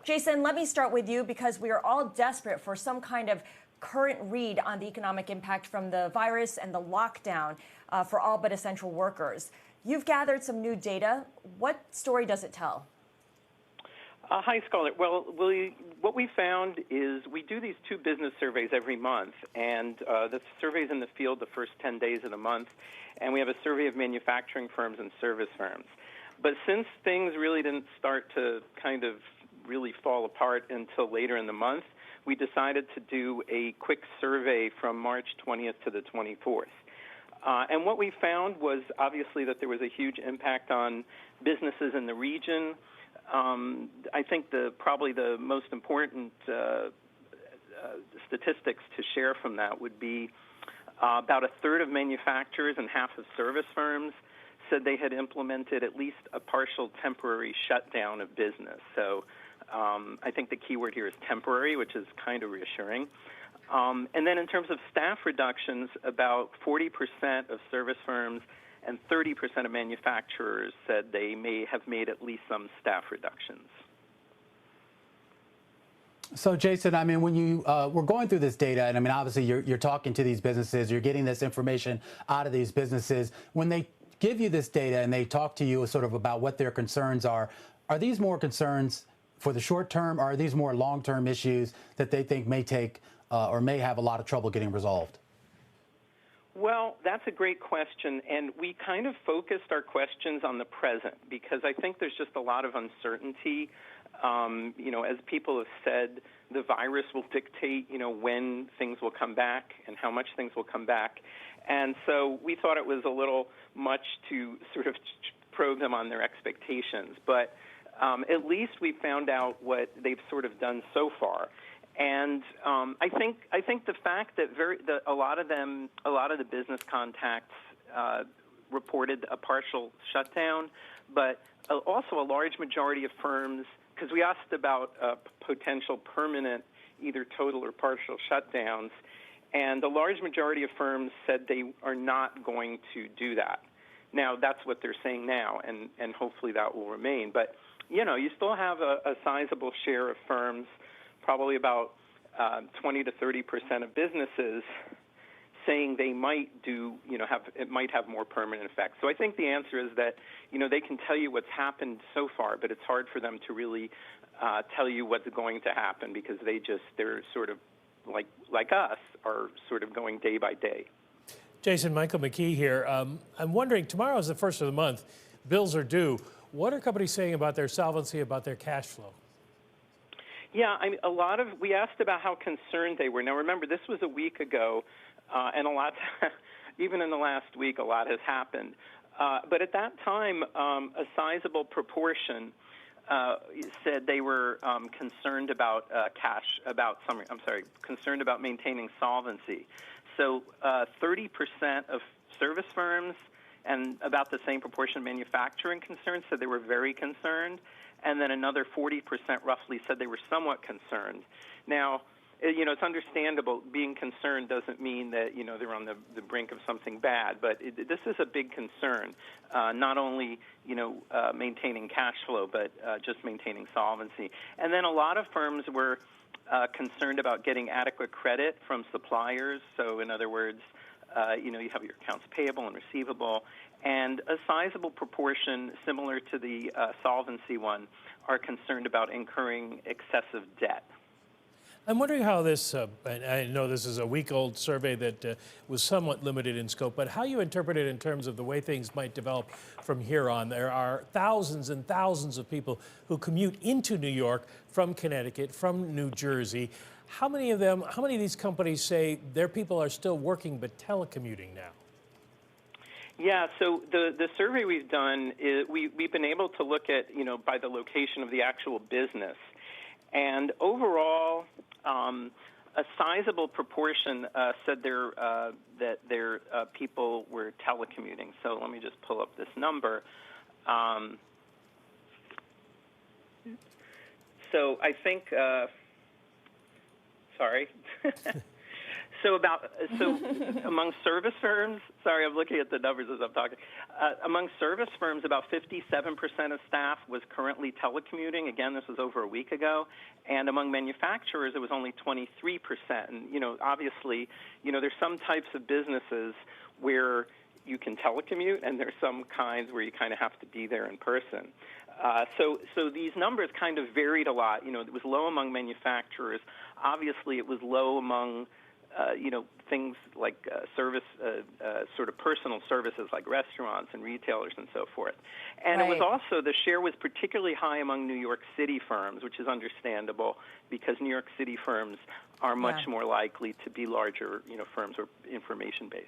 Jason, let me start with you because we are all desperate for some kind of current read on the economic impact from the virus and the lockdown for all but essential workers. You've gathered some new data. What story does it tell? Hi, Scarlett. Well, what we found is we do these two business surveys every month, and the survey's in the field the first 10 days of the month, and we have a survey of manufacturing firms and service firms. But since things really didn't start to kind of really fall apart until later in the month, we decided to do a quick survey from March 20th to the 24th. And what we found was obviously that there was a huge impact on businesses in the region. I think probably the most important statistics to share from that would be about a third of manufacturers and half of service firms said they had implemented at least a partial temporary shutdown of business. So I think the key word here is temporary, which is kind of reassuring. And then in terms of staff reductions, about 40% of service firms and 30% of manufacturers said they may have made at least some staff reductions. So, Jason, I mean, when you we're going through this data, and I mean, obviously you're talking to these businesses, you're getting this information out of these businesses. When they give you this data and they talk to you sort of about what their concerns are these more concerns for the short term, or are these more long-term issues that they think may take or may have a lot of trouble getting resolved? Well, that's a great question, and we kind of focused our questions on the present because I think there's just a lot of uncertainty. As people have said, the virus will dictate, when things will come back and how much things will come back. And so we thought it was a little much to sort of probe them on their expectations. But at least we found out what they've sort of done so far. And I think the fact that a lot of the business contacts reported a partial shutdown, but also a large majority of firms, because we asked about potential permanent, either total or partial shutdowns, and the large majority of firms said they are not going to do that. Now, that's what they're saying now, and hopefully that will remain. But, you still have a sizable share of firms, probably about 20 to 30% of businesses saying they might it might have more permanent effects. So I think the answer is that, they can tell you what's happened so far, but it's hard for them to really tell you what's going to happen because they're sort of like us are sort of going day by day. Jason, Michael McKee here. I'm wondering, tomorrow is the first of the month. Bills are due. What are companies saying about their solvency, about their cash flow? Yeah, we asked about how concerned they were. Now, remember, this was a week ago, and a lot, even in the last week, a lot has happened. But at that time, a sizable proportion said they were concerned about concerned about maintaining solvency. So 30% of service firms and about the same proportion of manufacturing concerns said they were very concerned. And then another 40% roughly said they were somewhat concerned. Now, it's understandable. Being concerned doesn't mean that, they're on the brink of something bad. But this is a big concern, not only, maintaining cash flow, but just maintaining solvency. And then a lot of firms were concerned about getting adequate credit from suppliers. So, in other words, you have your accounts payable and receivable. And a sizable proportion, similar to the solvency one, are concerned about incurring excessive debt. I'm wondering how this, and I know this is a week-old survey that was somewhat limited in scope, but how you interpret it in terms of the way things might develop from here on. There are thousands and thousands of people who commute into New York from Connecticut, from New Jersey. How many of these companies say their people are still working but telecommuting now? Yeah, so the survey we've done, we've been able to look at, by the location of the actual business. And overall, a sizable proportion said that their people were telecommuting. So let me just pull up this number. So I think, sorry. So among service firms, sorry, I'm looking at the numbers as I'm talking. Among service firms, about 57% of staff was currently telecommuting. Again, this was over a week ago. And among manufacturers, it was only 23%. And, obviously, there's some types of businesses where you can telecommute, and there's some kinds where you kind of have to be there in person. So these numbers kind of varied a lot. It was low among manufacturers. Obviously, it was low among things like service, sort of personal services like restaurants and retailers and so forth. And It was also, the share was particularly high among New York City firms, which is understandable because New York City firms are much more likely to be larger, firms or information-based.